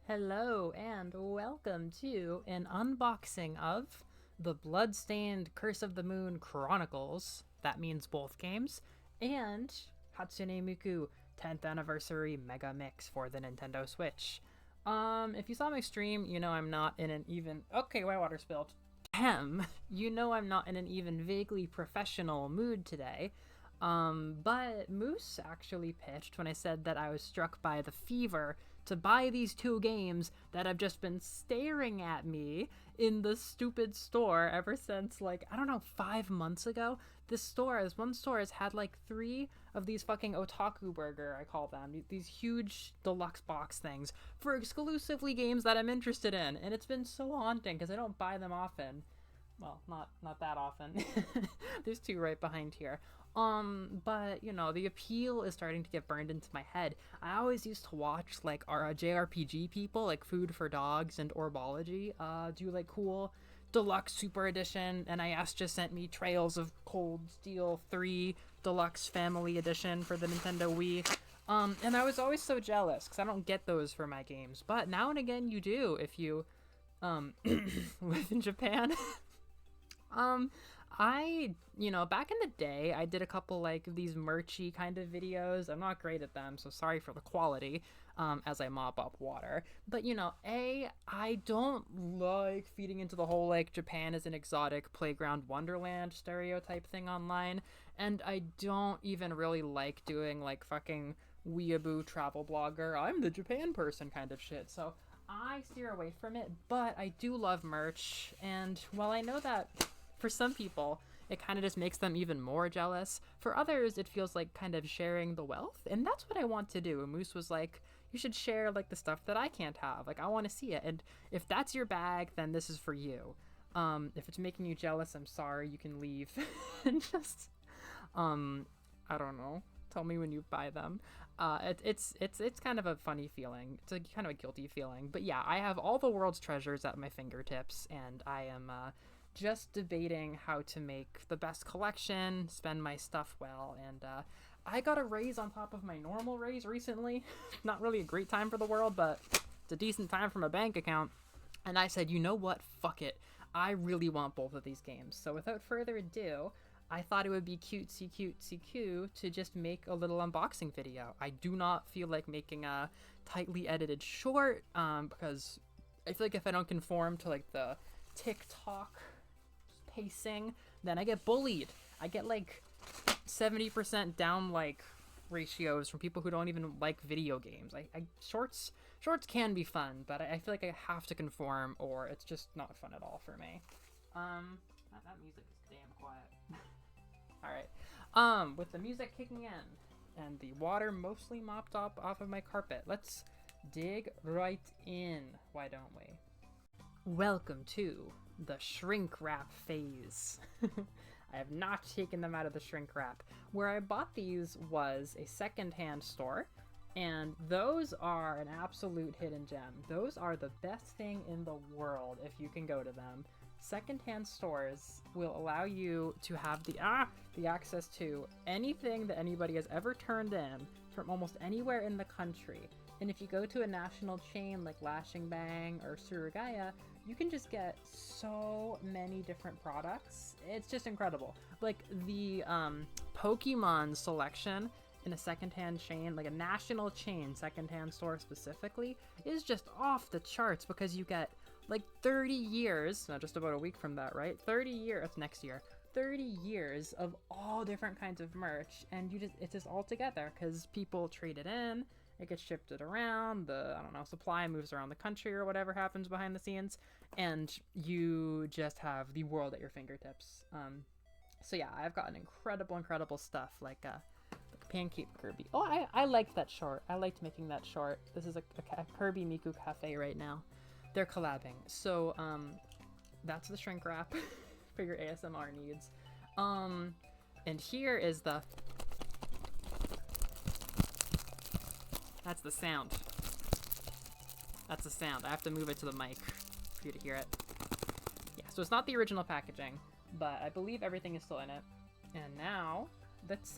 Hello and welcome to an unboxing of the Bloodstained Curse of the Moon Chronicles. That means both games. And HATSUNE MIKU 10th Anniversary Mega Mix for the Nintendo Switch. If you saw my stream, you know I'm not in an even... Okay, my water spilled. You know I'm not in an even vaguely professional mood today. But Moose actually pitched when I said that I was struck by the fever to buy these two games that have just been staring at me in the stupid store ever since, like, I don't know, 5 months ago. This one store has had like 3 of these fucking otaku burger, I call them, these huge deluxe box things for exclusively games that I'm interested in. And it's been so haunting because I don't buy them often. Well, not that often. There's 2 right behind here. But you know, the appeal is starting to get burned into my head. I always used to watch like our JRPG people, like Food for Dogs and Orbology, do like cool deluxe super edition. NIS just sent me Trails of Cold Steel 3 deluxe family edition for the Nintendo Wii. And I was always so jealous because I don't get those for my games. But now and again you do if you live in Japan. Back in the day, I did a couple, like, these merchy kind of videos. I'm not great at them, so sorry for the quality, as I mop up water. But, I don't like feeding into the whole, like, Japan is an exotic playground wonderland stereotype thing online. And I don't even really like doing, like, fucking weeaboo travel blogger, I'm the Japan person kind of shit. So I steer away from it, but I do love merch. And while I know that for some people, it kind of just makes them even more jealous. For others, it feels like kind of sharing the wealth, and that's what I want to do. And Moose was like, you should share like the stuff that I can't have. Like, I want to see it, and if that's your bag, then this is for you. If it's making you jealous, I'm sorry. You can leave and just, I don't know. Tell me when you buy them. It's kind of a funny feeling. It's a kind of a guilty feeling. But yeah, I have all the world's treasures at my fingertips, and I am just debating how to make the best collection, spend my stuff well, and I got a raise on top of my normal raise recently. Not really a great time for the world, but it's a decent time for my bank account. And I said, you know what? Fuck it. I really want both of these games. So without further ado, I thought it would be cutesy to just make a little unboxing video. I do not feel like making a tightly edited short because I feel like if I don't conform to like the TikTok pacing, then I get bullied. I get like 70% down like ratios from people who don't even like video games. Shorts can be fun, but I feel like I have to conform or it's just not fun at all for me. That music is damn quiet. All right. With the music kicking in and the water mostly mopped up off of my carpet, let's dig right in. Why don't we? Welcome to the shrink wrap phase. I have not taken them out of the shrink wrap. Where I bought these was a secondhand store, and those are an absolute hidden gem. Those are the best thing in the world if you can go to them. Secondhand stores will allow you to have the access to anything that anybody has ever turned in from almost anywhere in the country. And if you go to a national chain like Lashing Bang or Surugaya, you can just get so many different products. It's just incredible. Like the Pokemon selection in a secondhand chain, like a national chain secondhand store specifically, is just off the charts because you get like 30 years, not just about a week from that, right? 30 years, that's next year. 30 years of all different kinds of merch, and it's just all together because people trade it in. It gets shipped around, supply moves around the country or whatever happens behind the scenes, and you just have the world at your fingertips. So yeah, I've gotten incredible stuff like Pancake Kirby. Oh, I liked that short. I liked making that short. This is a Kirby Miku Cafe right now. They're collabing. So that's the shrink wrap for your ASMR needs. And here is the... That's the sound. That's the sound. I have to move it to the mic for you to hear it. Yeah, so it's not the original packaging, but I believe everything is still in it. And now, let's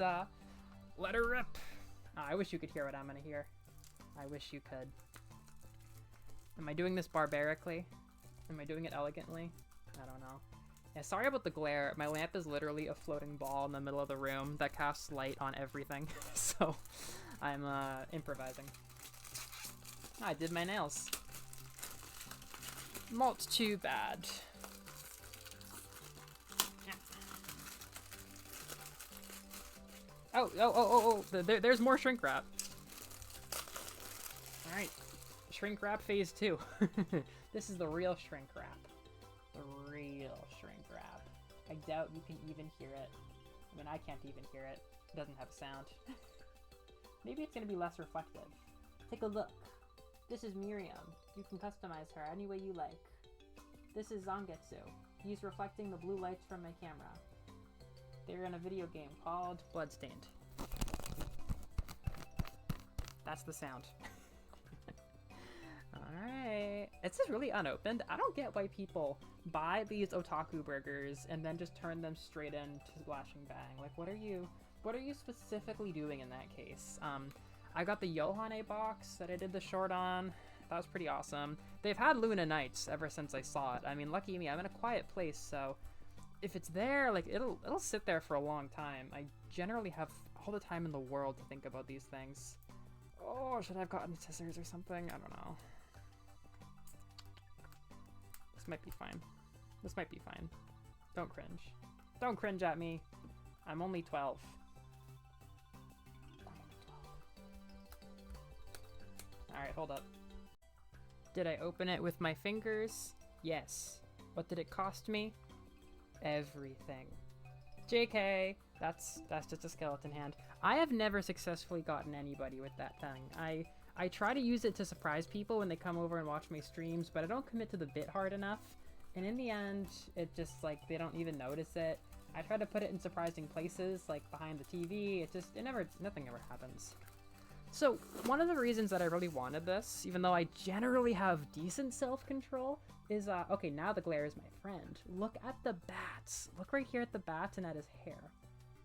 let her rip. Oh, I wish you could hear what I'm gonna hear. I wish you could. Am I doing this barbarically? Am I doing it elegantly? I don't know. Yeah, sorry about the glare. My lamp is literally a floating ball in the middle of the room that casts light on everything. So I'm improvising. I did my nails. Not too bad. Oh, there's more shrink wrap. Alright, shrink wrap phase 2. This is the real shrink wrap. The real shrink wrap. I doubt you can even hear it. I mean, I can't even hear it. It doesn't have a sound. Maybe it's gonna be less reflective. Take a look. This is Miriam. You can customize her any way you like. This is Zangetsu. He's reflecting the blue lights from my camera. They're in a video game called Bloodstained. That's the sound. Alright. It's just really unopened. I don't get why people buy these otaku burgers and then just turn them straight into Splash and Bang. Like, what are you specifically doing in that case? I got the Yohane box that I did the short on. That was pretty awesome. They've had Luna Nights ever since I saw it. I mean, lucky me, I'm in a quiet place, so if it's there, like, it'll sit there for a long time. I generally have all the time in the world to think about these things. Oh, should I have gotten scissors or something? I don't know. This might be fine. This might be fine. Don't cringe. Don't cringe at me. I'm only 12. Alright, hold up. Did I open it with my fingers? Yes. What did it cost me? Everything. JK! That's just a skeleton hand. I have never successfully gotten anybody with that thing. I try to use it to surprise people when they come over and watch my streams, but I don't commit to the bit hard enough. And in the end, it just, like, they don't even notice it. I try to put it in surprising places, like behind the TV. Nothing ever happens. So, one of the reasons that I really wanted this, even though I generally have decent self-control, is, okay, now the glare is my friend. Look at the bats. Look right here at the bats and at his hair.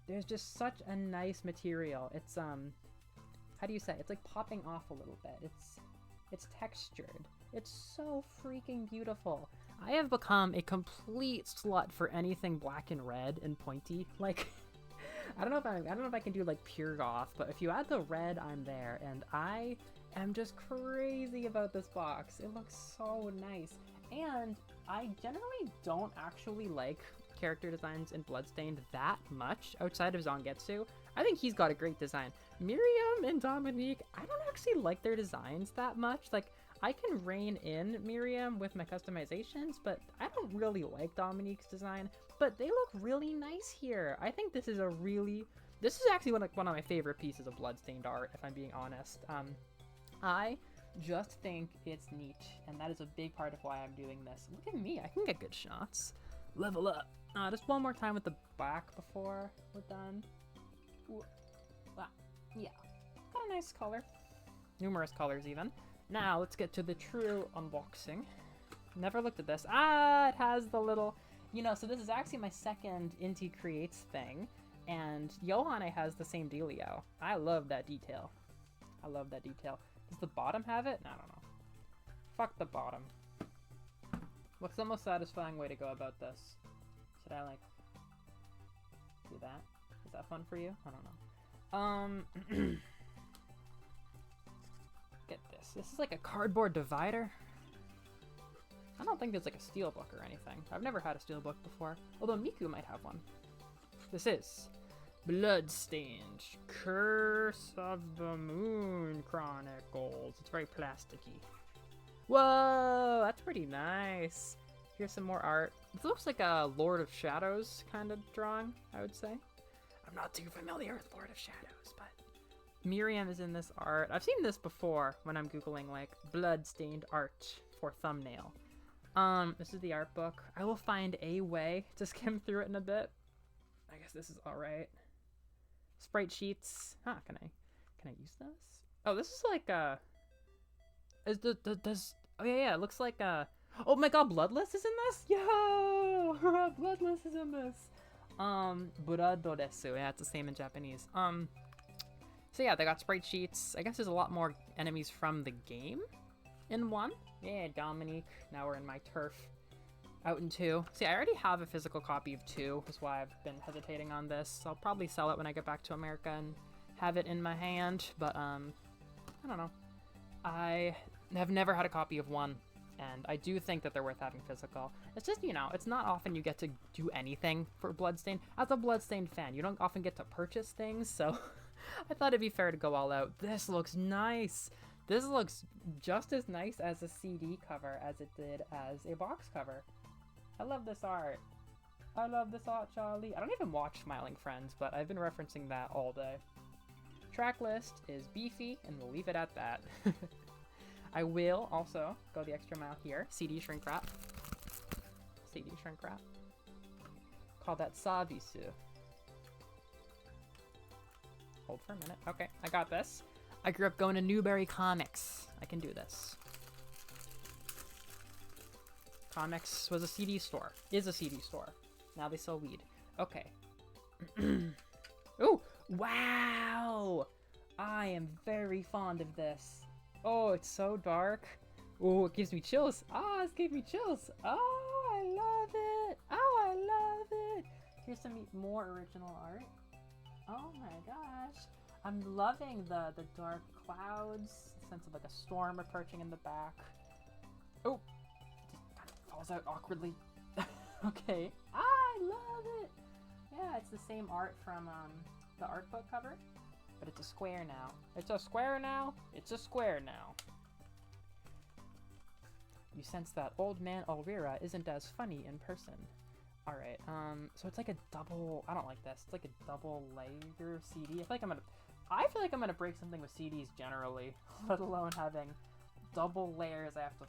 There's just such a nice material. It's, how do you say? It's like popping off a little bit. It's textured. It's so freaking beautiful. I have become a complete slut for anything black and red and pointy. Like, I don't know if I can do like pure goth, but if you add the red, I'm there, and I am just crazy about this box. It looks so nice, and I generally don't actually like character designs in Bloodstained that much outside of Zangetsu. I think he's got a great design. Miriam and Dominique, I don't actually like their designs that much. Like, I can rein in Miriam with my customizations, but I don't really like Dominique's design. But they look really nice here. I think this is actually one of my favorite pieces of Bloodstained art, if I'm being honest. I just think it's neat, and that is a big part of why I'm doing this. Look at me, I can get good shots. Level up. Just one more time with the back before we're done. Ooh. Wow. Yeah, got a nice color. Numerous colors even. Now let's get to the true unboxing. Never looked at this. It has the little, so this is actually my second Inti Creates thing, and Yohane has the same dealio. I love that detail. Does the bottom have it? I don't know. Fuck the bottom. What's the most satisfying way to go about this? Should I, like, do that? Is that fun for you? I don't know. Get this. This is like a cardboard divider. I don't think there's like a steelbook or anything. I've never had a steelbook before. Although Miku might have one. This is Bloodstained, Curse of the Moon Chronicles. It's very plasticky. Whoa, that's pretty nice. Here's some more art. This looks like a Lord of Shadows kind of drawing, I would say. I'm not too familiar with Lord of Shadows, but Miriam is in this art. I've seen this before when I'm Googling, like, Bloodstained art for thumbnail. This is the art book. I will find a way to skim through it in a bit. I guess this is alright. Sprite sheets. Huh, can I use this? Oh, this is like oh yeah, it looks like oh my god, Bloodless is in this? Yo! Bloodless is in this. Burado desu. Yeah, it's the same in Japanese. So yeah, they got sprite sheets. I guess there's a lot more enemies from the game. In 1? Yeah, Dominique. Now we're in my turf. Out in 2. See, I already have a physical copy of 2. That's why I've been hesitating on this. I'll probably sell it when I get back to America and have it in my hand. But, I don't know. I have never had a copy of 1. And I do think that they're worth having physical. It's just, you know, it's not often you get to do anything for Bloodstained. As a Bloodstained fan, you don't often get to purchase things, so I thought it'd be fair to go all out. This looks nice. This looks just as nice as a CD cover as it did as a box cover. I love this art. I love this art, Charlie. I don't even watch Smiling Friends, but I've been referencing that all day. Track list is beefy, and we'll leave it at that. I will also go the extra mile here. CD shrink wrap. CD shrink wrap. Call that Savisu. Hold for a minute. Okay, I got this. I grew up going to Newberry Comics. I can do this. Comics was a CD store. Is a CD store. Now they sell weed. Okay. Ooh! Wow! I am very fond of this. Oh, it's so dark. Oh, it gives me chills. Ah, it gave me chills. Oh, I love it. Oh, I love it. Here's some more original art. Oh my gosh. I'm loving the dark clouds, the sense of like a storm approaching in the back. Oh, it just kind of falls out awkwardly. Okay. Ah, I love it. Yeah, it's the same art from the art book cover. But it's a square now. It's a square now? It's a square now. You sense that old man Alrira isn't as funny in person. Alright, so it's like a double... I don't like this. It's like a double layer CD. I feel like I'm gonna break something with CDs generally, let alone having double layers I have to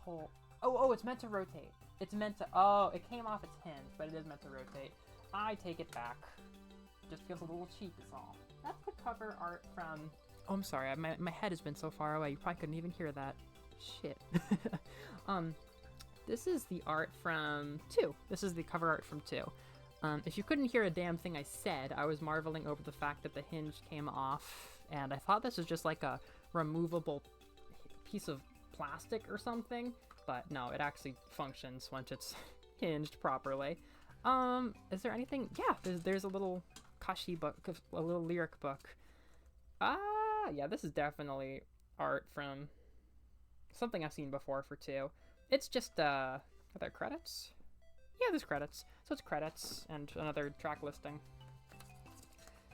pull... Oh, it's meant to rotate. It's meant to... Oh, it came off its hinge, but it is meant to rotate. I take it back. Just feels a little cheap is all. That's the cover art from... Oh, I'm sorry. My head has been so far away. You probably couldn't even hear that. Shit. This is the art from 2. This is the cover art from 2. If you couldn't hear a damn thing I said, I was marveling over the fact that the hinge came off, and I thought this was just like a removable piece of plastic or something, but no, it actually functions once it's hinged properly. Is there anything? Yeah, there's a little kashi book, a little lyric book. Yeah, this is definitely art from something I've seen before for 2. It's just, are there credits? Yeah, there's credits. So it's credits and another track listing.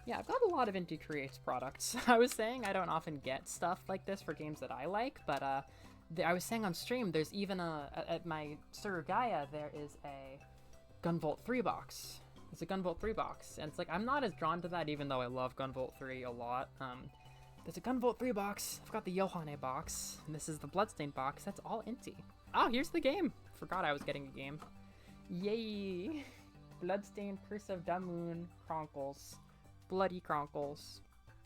Yeah, I've got a lot of Indie Creates products. I was saying I don't often get stuff like this for games that I like, but I was saying on stream, there's even at my Sir Gaia, there is a Gunvolt 3 box. It's a Gunvolt 3 box, and it's like, I'm not as drawn to that, even though I love Gunvolt 3 a lot. There's a Gunvolt 3 box, I've got the Yohane box, and this is the Bloodstained box. That's all empty. Oh, here's the game! Forgot I was getting a game. Yay! Bloodstained Curse of Damun Chronicles. Bloody Chronicles.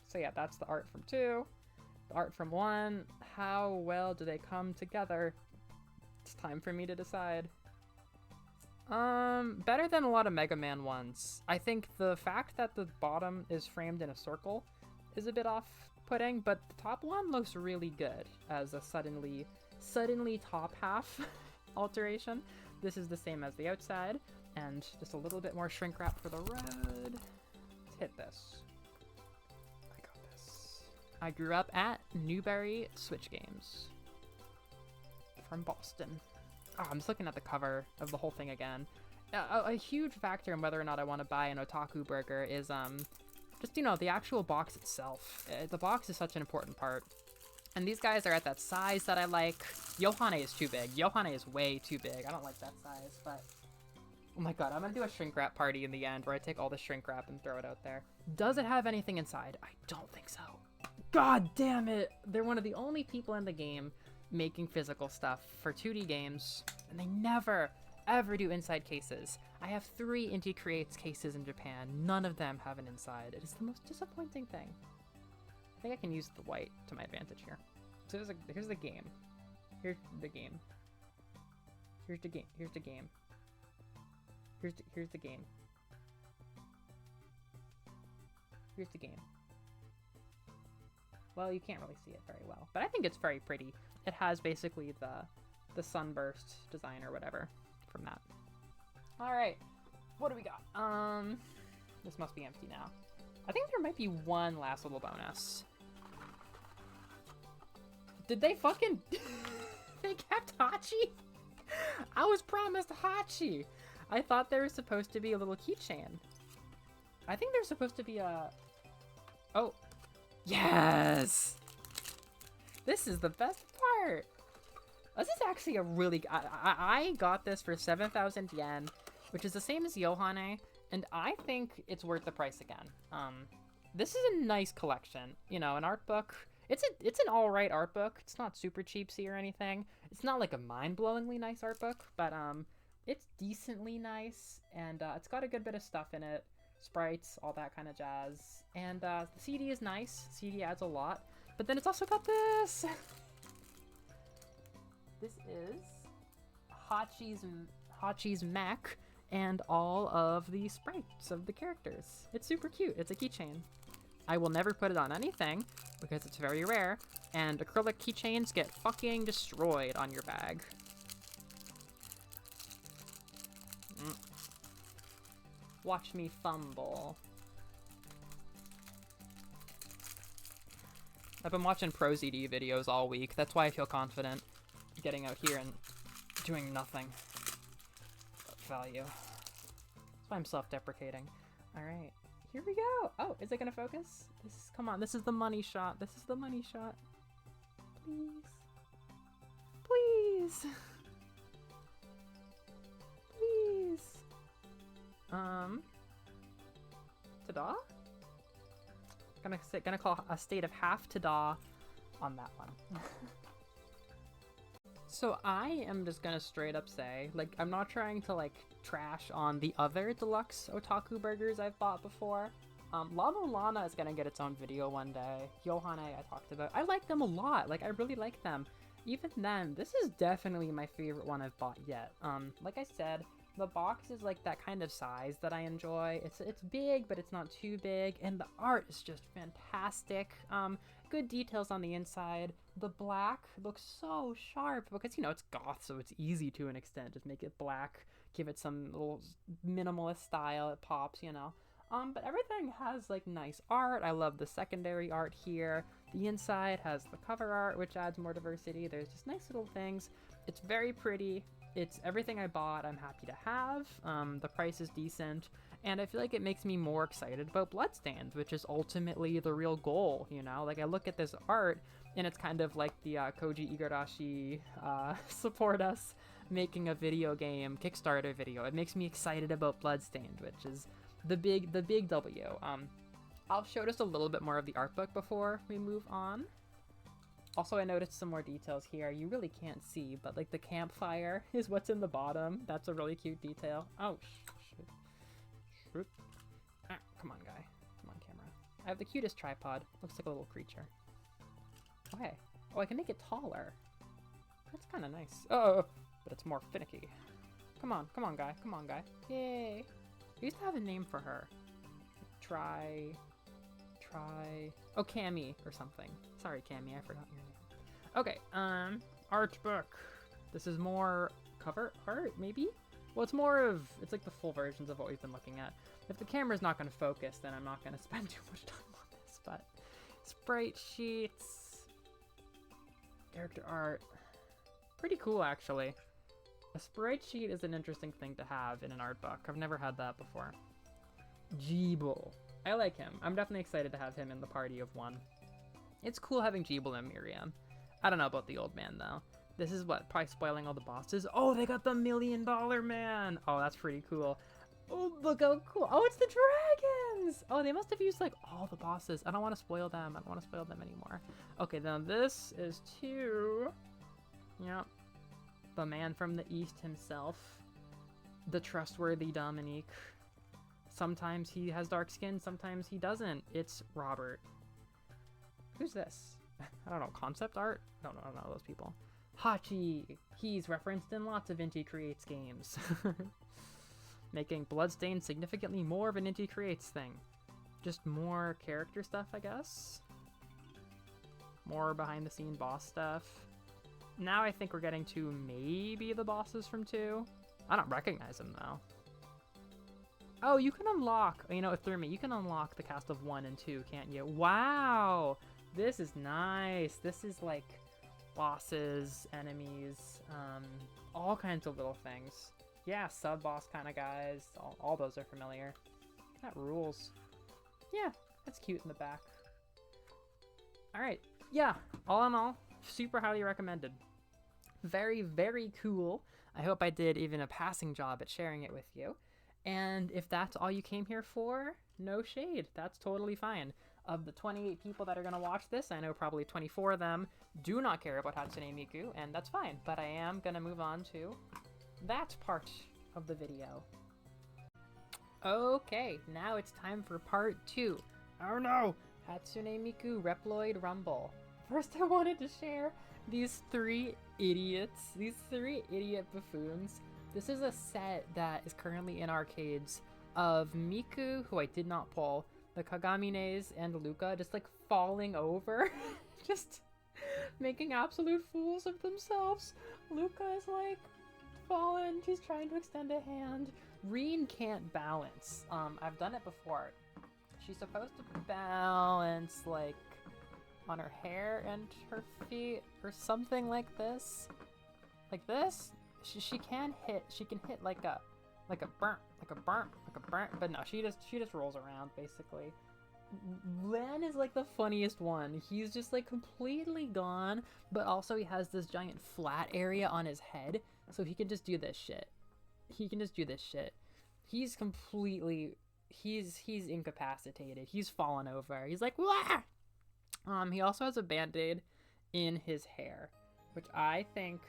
So yeah, that's the art from 2. The art from 1. How well do they come together? It's time for me to decide. Better than a lot of Mega Man ones. I think the fact that the bottom is framed in a circle is a bit off-putting, but the top one looks really good as a suddenly top half alteration. This is the same as the outside, and just a little bit more shrink wrap for the road. Let's hit this. I got this. I grew up at Newberry Switch Games from Boston. Oh, I'm just looking at the cover of the whole thing again. A huge factor in whether or not I want to buy an otaku burger is just, you know, the actual box itself. The box is such an important part. And these guys are at that size that I like. Yohane is too big. Yohane is way too big. I don't like that size, but... Oh my god, I'm gonna do a shrink wrap party in the end where I take all the shrink wrap and throw it out there. Does it have anything inside? I don't think so. God damn it! They're one of the only people in the game making physical stuff for 2D games, and they never, ever do inside cases. I have 3 Indie Creates cases in Japan. None of them have an inside. It is the most disappointing thing. I think I can use the white to my advantage here. So here's the game. Here's the game. Here's the game. Here's the game. Here's the game. Here's the game. Well, you can't really see it very well, but I think it's very pretty. it has basically the sunburst design or whatever from that. All right, what do we got? This must be empty now. I think there might be one last little bonus. Did they fucking... They kept Hachi? I was promised Hachi. I thought there was supposed to be a little keychain. I think there's supposed to be a... Oh. Yes! This is the best part. This is actually a really... I got this for 7,000 yen, which is the same as Yohane, and I think it's worth the price again. This is a nice collection. You know, an art book. It's an alright art book. It's not super cheapsy or anything. It's not like a mind-blowingly nice art book, but it's decently nice, and it's got a good bit of stuff in it. Sprites, all that kind of jazz. And the CD is nice. CD adds a lot. But then it's also got this. This is Hachi's mech and all of the sprites of the characters. It's super cute. It's a keychain. I will never put it on anything because it's very rare, and acrylic keychains get fucking destroyed on your bag. Watch me fumble. I've been watching Pro ZD videos all week. That's why I feel confident getting out here and doing nothing of value. That's why I'm self-deprecating. All right, here we go. Oh, is it gonna focus? Come on, this is the money shot. This is the money shot. Please. Please. Please. Ta-da? Gonna call a state of half ta-da on that one. So I am just gonna straight up say, like, I'm not trying to like trash on the other deluxe otaku burgers I've bought before. Lava Lana is gonna get its own video one day. Yohane I talked about. I like them a lot. Like, I really like them. Even then, this is definitely my favorite one I've bought yet. Like I said, the box is like that kind of size that I enjoy. It's big, but it's not too big, and the art is just fantastic. Good details on the inside. The black looks so sharp because, you know, it's goth, so it's easy to an extent. Just make it black, give it some little minimalist style, it pops, you know. But everything has like nice art. I love the secondary art here. The inside has the cover art, which adds more diversity. There's just nice little things. It's very pretty. It's everything I bought I'm happy to have. The price is decent, and I feel like it makes me more excited about Bloodstained, which is ultimately the real goal, you know? Like, I look at this art, and it's kind of like the Koji Igarashi support us making a video game Kickstarter video. It makes me excited about Bloodstained, which is the big W. I'll show just a little bit more of the art book before we move on. Also, I noticed some more details here. You really can't see, but like the campfire is what's in the bottom. That's a really cute detail. Oh, shoot. Ah, come on, guy. Come on, camera. I have the cutest tripod. Looks like a little creature. Okay. Oh, I can make it taller. That's kind of nice. Oh, but it's more finicky. Come on, guy. Come on, guy. Yay. I used to have a name for her. Try. Oh, Cammy or something. Sorry, Cammy, I forgot your name. Okay, art book. This is more cover art, maybe? Well, it's like the full versions of what we've been looking at. If the camera's not going to focus, then I'm not going to spend too much time on this, but sprite sheets, character art. Pretty cool, actually. A sprite sheet is an interesting thing to have in an art book. I've never had that before. Jeeble. I like him. I'm definitely excited to have him in the party of one. It's cool having Jeeble and Miriam. I don't know about the old man, though. This is what, probably spoiling all the bosses. Oh, they got the $1 Million Man! Oh, that's pretty cool. Oh, look how cool. Oh, it's the dragons! Oh, they must have used, like, all the bosses. I don't want to spoil them. I don't want to spoil them anymore. Okay, then this is yep, the man from the East himself. The trustworthy Dominique. Sometimes he has dark skin, sometimes he doesn't. It's Robert. Who's this? I don't know, concept art? I don't know those people. Hachi! He's referenced in lots of Inti Creates games. Making Bloodstained significantly more of an Inti Creates thing. Just more character stuff, I guess? More behind the scene boss stuff. Now I think we're getting to maybe the bosses from 2. I don't recognize them though. Oh, you can unlock, you know, it threw me. You can unlock the cast of 1 and 2, can't you? Wow, this is nice. This is like bosses, enemies, all kinds of little things. Yeah, sub-boss kind of guys. All those are familiar. That rules. Yeah, that's cute in the back. Alright, yeah, all in all, super highly recommended. Very, very cool. I hope I did even a passing job at sharing it with you. And if that's all you came here for, no shade. That's totally fine. Of the 28 people that are going to watch this, I know probably 24 of them do not care about HATSUNE MIKU, and that's fine. But I am going to move on to that part of the video. Okay, now it's time for part 2. Oh no! HATSUNE MIKU Reploid Rumble. First I wanted to share these 3 idiots, these 3 idiot buffoons. This is a set that is currently in arcades of Miku, who I did not pull, the Kagamines, and Luca just like falling over, just making absolute fools of themselves. Luca is like fallen, she's trying to extend a hand. Reen can't balance. I've done it before. She's supposed to balance like on her hair and her feet or something like this. Like this? She can hit like a burnt, but no, she just rolls around basically. Lan is like the funniest one. He's just like completely gone, but also he has this giant flat area on his head, so he can just do this shit. He's completely, he's incapacitated. He's fallen over. He's like, wah! He also has a band-aid in his hair, which I think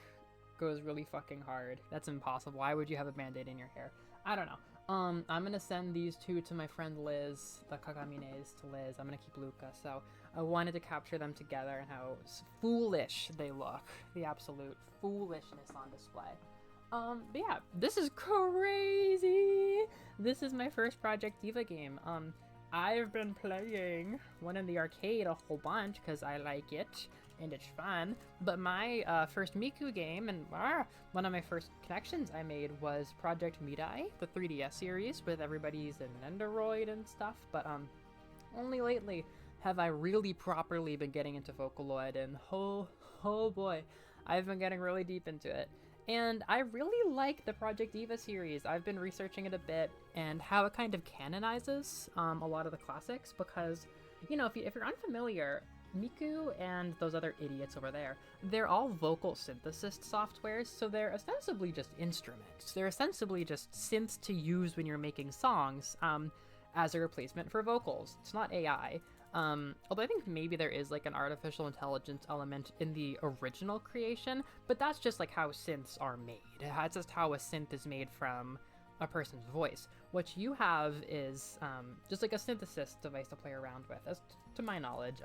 goes really fucking hard. That's impossible. Why would you have a band-aid in your hair? I don't know. I'm gonna send these 2 to my friend Liz, the Kagamines, to Liz. I'm gonna keep Luca. So I wanted to capture them together and how foolish they look. The absolute foolishness on display. But yeah, this is crazy. This is my first Project Diva game. I've been playing one in the arcade a whole bunch because I like it and it's fun, but my first Miku game and one of my first connections I made was Project Mirai, the 3DS series with everybody's Nendoroid and stuff, but only lately have I really properly been getting into Vocaloid, and oh boy, I've been getting really deep into it. And I really like the Project Diva series. I've been researching it a bit and how it kind of canonizes a lot of the classics because, you know, if you're unfamiliar, Miku and those other idiots over there, they're all vocal synthesis softwares, so they're ostensibly just instruments. They're ostensibly just synths to use when you're making songs as a replacement for vocals. It's not AI. Although I think maybe there is like an artificial intelligence element in the original creation, but that's just like how synths are made. That's just how a synth is made from a person's voice. What you have is just like a synthesis device to play around with. As to my knowledge,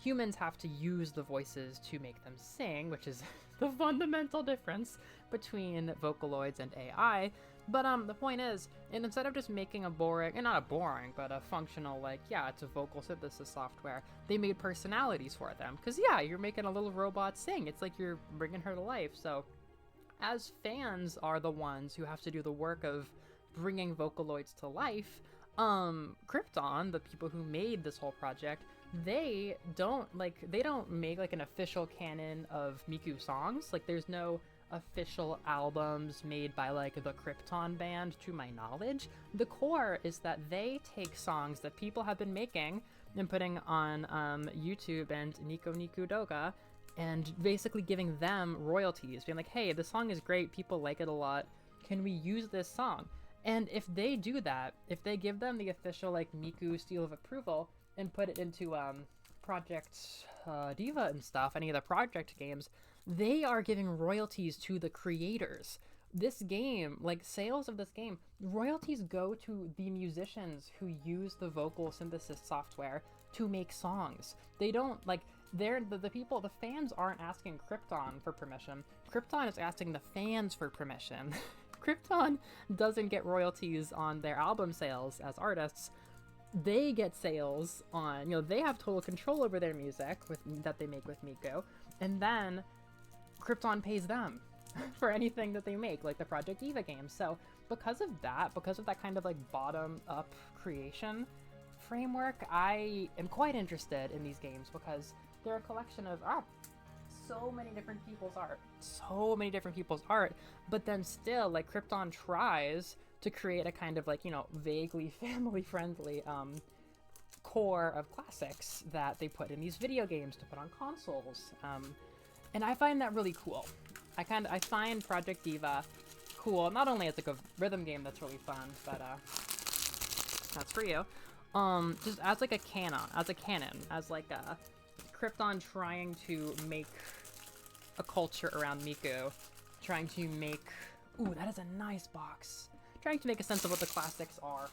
humans have to use the voices to make them sing, which is the fundamental difference between Vocaloids and AI. But the point is, and instead of just making a boring, and not a boring, but a functional, like, yeah, it's a vocal synthesis software, they made personalities for them. Because, yeah, you're making a little robot sing. It's like you're bringing her to life. So, as fans are the ones who have to do the work of bringing Vocaloids to life, Krypton, the people who made this whole project, they don't make, like, an official canon of Miku songs. Like, there's no official albums made by like the Krypton band to my knowledge. The core is that they take songs that people have been making and putting on YouTube and Nico Nico Doga and basically giving them royalties, being like, hey, the song is great, people like it a lot, can we use this song? And if they do that, if they give them the official like Miku seal of approval and put it into Project Diva and stuff, any of the project games, they are giving royalties to the creators. This game, like sales of this game, royalties go to the musicians who use the vocal synthesis software to make songs. They don't, like, the people, the fans aren't asking Krypton for permission. Krypton is asking the fans for permission. Krypton doesn't get royalties on their album sales as artists. They get sales on, you know, they have total control over their music that they make with Miku. And then Krypton pays them for anything that they make, like the Project Eva games. So because of that kind of like bottom-up creation framework, I am quite interested in these games because they're a collection of so many different people's art, but then still, like, Krypton tries to create a kind of, like, you know, vaguely family-friendly core of classics that they put in these video games to put on consoles. And I find that really cool. I find Project Diva cool, not only as like a rhythm game that's really fun, but that's for you. Just as like a canon, as like a Krypton trying to make a culture around Miku, trying to make, ooh, that is a nice box. Trying to make a sense of what the classics are.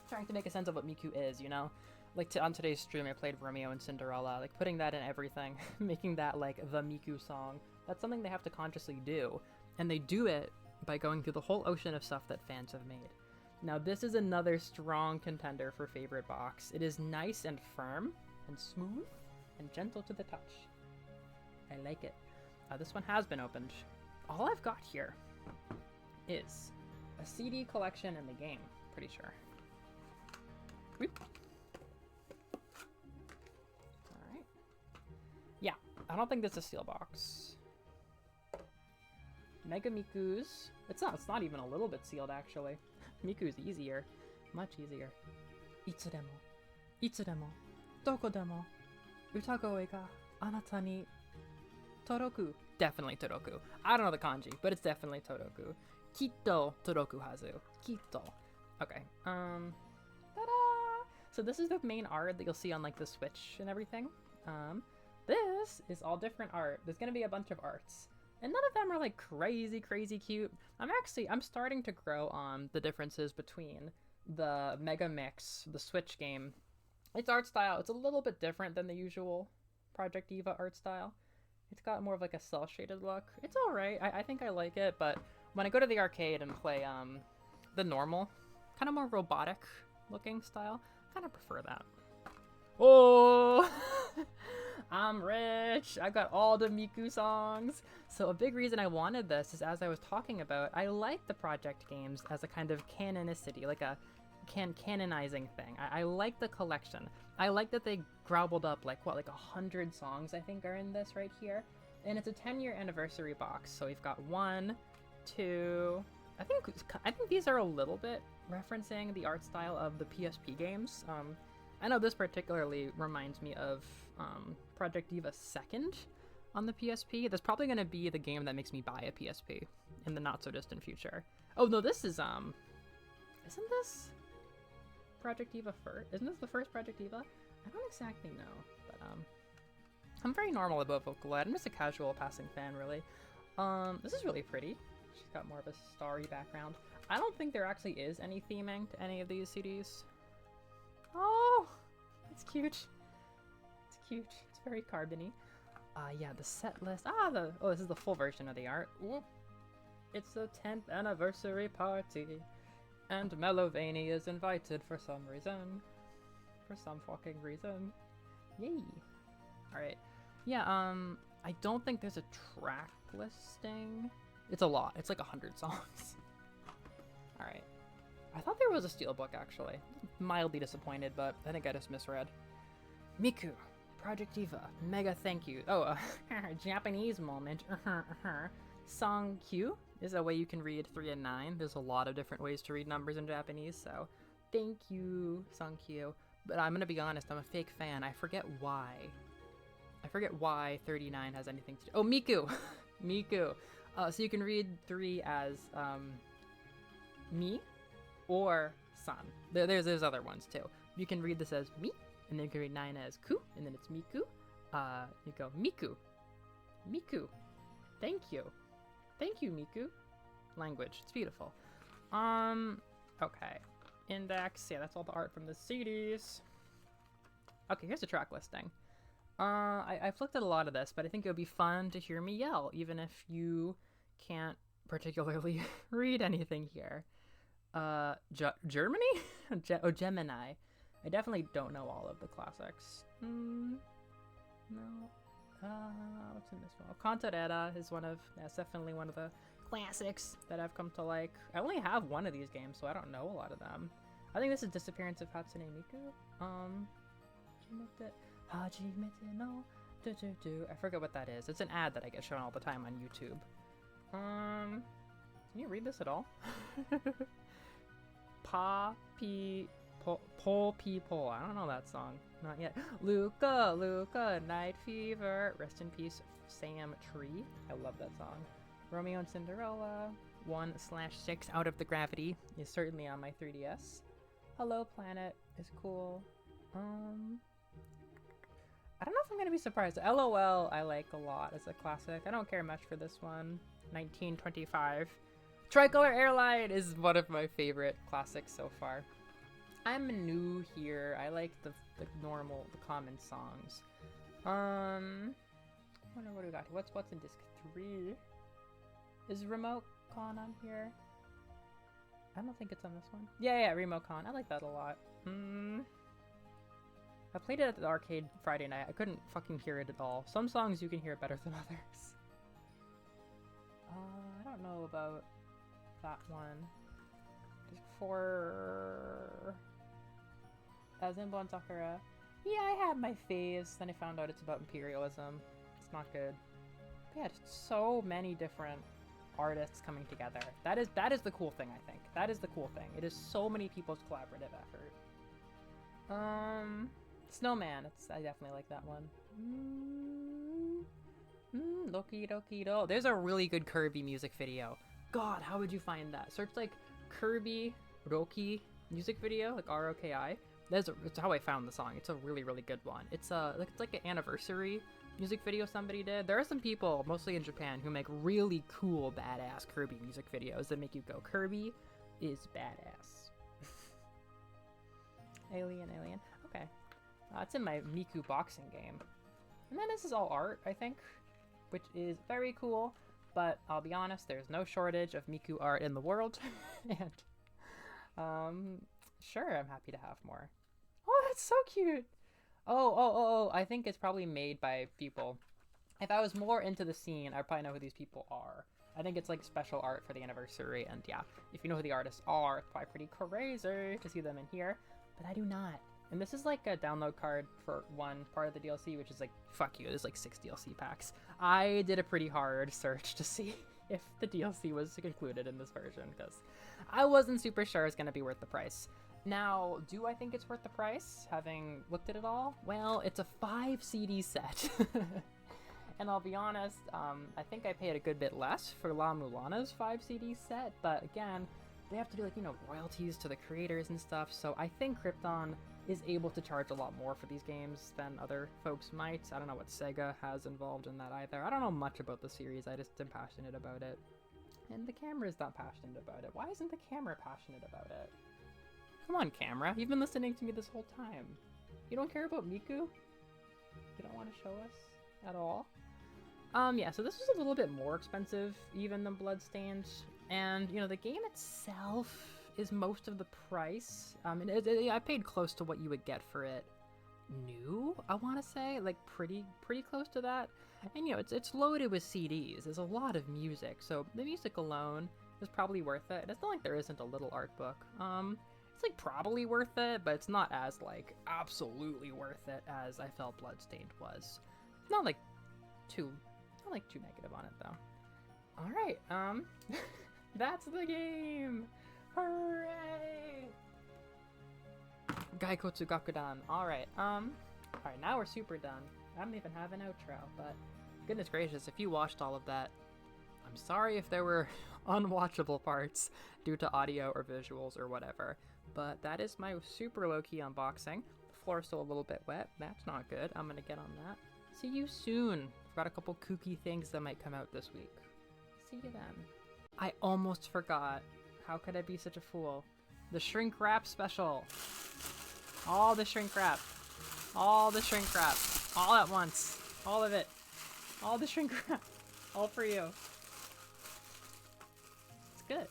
Trying to make a sense of what Miku is, you know? Like on today's stream, I played Romeo and Cinderella, like putting that in everything, making that like the Miku song. That's something they have to consciously do, and they do it by going through the whole ocean of stuff that fans have made. Now this is another strong contender for favorite box. It is nice and firm and smooth and gentle to the touch. I like it. This one has been opened. All I've got here is a CD collection in the game, pretty sure. Whoop. Alright. Yeah, I don't think this is a steel box. Mega Miku's. It's not even a little bit sealed, actually. Miku's easier. Much easier. Itsudemo. Itsudemo. Dokodemo. Utagoe ga anata ni toroku. Definitely toroku. I don't know the kanji, but it's definitely toroku. Kitto toroku hazu. Kitto. Okay. Ta-da! So this is the main art that you'll see on like the Switch and everything. This is all different art. There's gonna be a bunch of arts. And none of them are like crazy cute. I'm starting to grow on the differences between the Mega Mix, the Switch game. Its art style, it's a little bit different than the usual Project Eva art style. It's got more of like a cel-shaded look. It's alright, I think I like it, but when I go to the arcade and play the normal, kind of more robotic looking style, I kind of prefer that. Oh! I'm rich! I've got all the Miku songs! So a big reason I wanted this is, as I was talking about, I like the project games as a kind of canonicity, like a canonizing thing. I like the collection. I like that they grobbled up like 100 songs I think are in this right here. And it's a 10-year anniversary box, so we've got 1, 2... I think these are a little bit referencing the art style of the PSP games. I know this particularly reminds me of Project Eva 2nd on the PSP. That's probably going to be the game that makes me buy a PSP in the not-so-distant future. Oh, no, this is, isn't this Project Eva first? Isn't this the first Project Eva? I don't exactly know, but, I'm very normal about Vocaloid. I'm just a casual passing fan, really. This is really pretty. She's got more of a starry background. I don't think there actually is any theming to any of these CDs. Oh, it's cute. It's cute. It's very carbony. Yeah, the set list. This is the full version of the art. Whoop. It's the 10th anniversary party, and Melovani is invited for some reason. For some fucking reason. Yay. Alright. Yeah, I don't think there's a track listing. It's a lot. It's like 100 songs. Alright. I thought there was a steelbook, actually. Mildly disappointed, but I think I just misread. Miku, Project Eva, mega thank you. Oh, Japanese moment. Song Q is a way you can read 3 and 9. There's a lot of different ways to read numbers in Japanese, so thank you, Song Q. But I'm gonna be honest, I'm a fake fan. I forget why 39 has anything to do. Oh, Miku! Miku. So you can read 3 as mi or san. There's other ones too. You can read this as mi, and then you can read 9 as ku, and then it's Miku. You go Miku. Miku. Thank you. Thank you, Miku. Language. It's beautiful. Okay. Index. Yeah, that's all the art from the CDs. Okay, here's the track listing. I've looked at a lot of this, but I think it would be fun to hear me yell, even if you can't particularly read anything here. Germany? Gemini. I definitely don't know all of the classics. No. What's in this one? Cantarera is that's definitely one of the classics that I've come to like. I only have one of these games, so I don't know a lot of them. I think this is Disappearance of Hatsune Miku. Hajimete no do. I forget what that is. It's an ad that I get shown all the time on YouTube. Can you read this at all? Pole people. I don't know that song. Not yet. Luca, Night Fever. Rest in peace, Sam Tree. I love that song. Romeo and Cinderella. 1/6 Out of the Gravity is certainly on my 3DS. Hello Planet is cool. I don't know if I'm gonna be surprised. LOL I like a lot as a classic. I don't care much for this one. 1925. Tricolor Airline is one of my favorite classics so far. I'm new here. I like the common songs. I wonder what we got here. What's in disc 3? Is Remote Con on here? I don't think it's on this one. Yeah, Remote Con. I like that a lot. I played it at the arcade Friday night. I couldn't fucking hear it at all. Some songs you can hear better than others. I don't know about that one. Disc 4... Zenbon Sakura. Yeah, I had my phase, then I found out it's about imperialism. It's not good. But yeah, just so many different artists coming together. That is the cool thing, I think. That is the cool thing. It is so many people's collaborative effort. Snowman. I definitely like that one. Loki Doki Do. There's a really good Kirby music video. God, how would you find that? Search like Kirby Roki music video, like R-O-K-I. That's how I found the song. It's a really, really good one. It's like an anniversary music video somebody did. There are some people, mostly in Japan, who make really cool, badass Kirby music videos that make you go, Kirby is badass. Alien. Okay. It's in my Miku boxing game. And then this is all art, I think, which is very cool. But I'll be honest, there's no shortage of Miku art in the world. And sure, I'm happy to have more. Oh, that's so cute. Oh, I think it's probably made by people. If I was more into the scene, I'd probably know who these people are. I think it's like special art for the anniversary, and yeah, if you know who the artists are, it's probably pretty crazy to see them in here, but I do not. And this is like a download card for one part of the DLC, which is like, fuck you, there's like 6 DLC packs. I did a pretty hard search to see if the DLC was included in this version, because I wasn't super sure it's going to be worth the price. Now, do I think it's worth the price, having looked at it all? Well, it's a 5 CD set. And I'll be honest, I think I paid a good bit less for La Mulana's 5 CD set, but again, they have to do like, you know, royalties to the creators and stuff, so I think Krypton is able to charge a lot more for these games than other folks might. I don't know what Sega has involved in that either. I don't know much about the series, I just am passionate about it. And the camera's not passionate about it. Why isn't the camera passionate about it? Come on, camera. You've been listening to me this whole time. You don't care about Miku? You don't want to show us at all? Yeah, so this was a little bit more expensive even than Bloodstained. And, you know, the game itself is most of the price. I paid close to what you would get for it new, I want to say. Like, pretty close to that. And, you know, it's loaded with CDs. There's a lot of music, so the music alone is probably worth it. And it's not like there isn't a little art book. It's, like, probably worth it, but it's not as, like, absolutely worth it as I felt Bloodstained was. It's not, like, too negative on it, though. Alright, that's the game! Hooray! Gaikotsu Gakudan. Alright, now we're super done. I don't even have an outro, but goodness gracious, if you watched all of that, I'm sorry if there were unwatchable parts due to audio or visuals or whatever, but that is my super low-key unboxing. The floor is still a little bit wet. That's not good. I'm gonna get on that. See you soon. I've got a couple kooky things that might come out this week. See you then. I almost forgot. How could I be such a fool? The shrink wrap special. All the shrink wrap. All the shrink wrap. All at once. All of it. All the shrink wrap. All for you. It's good.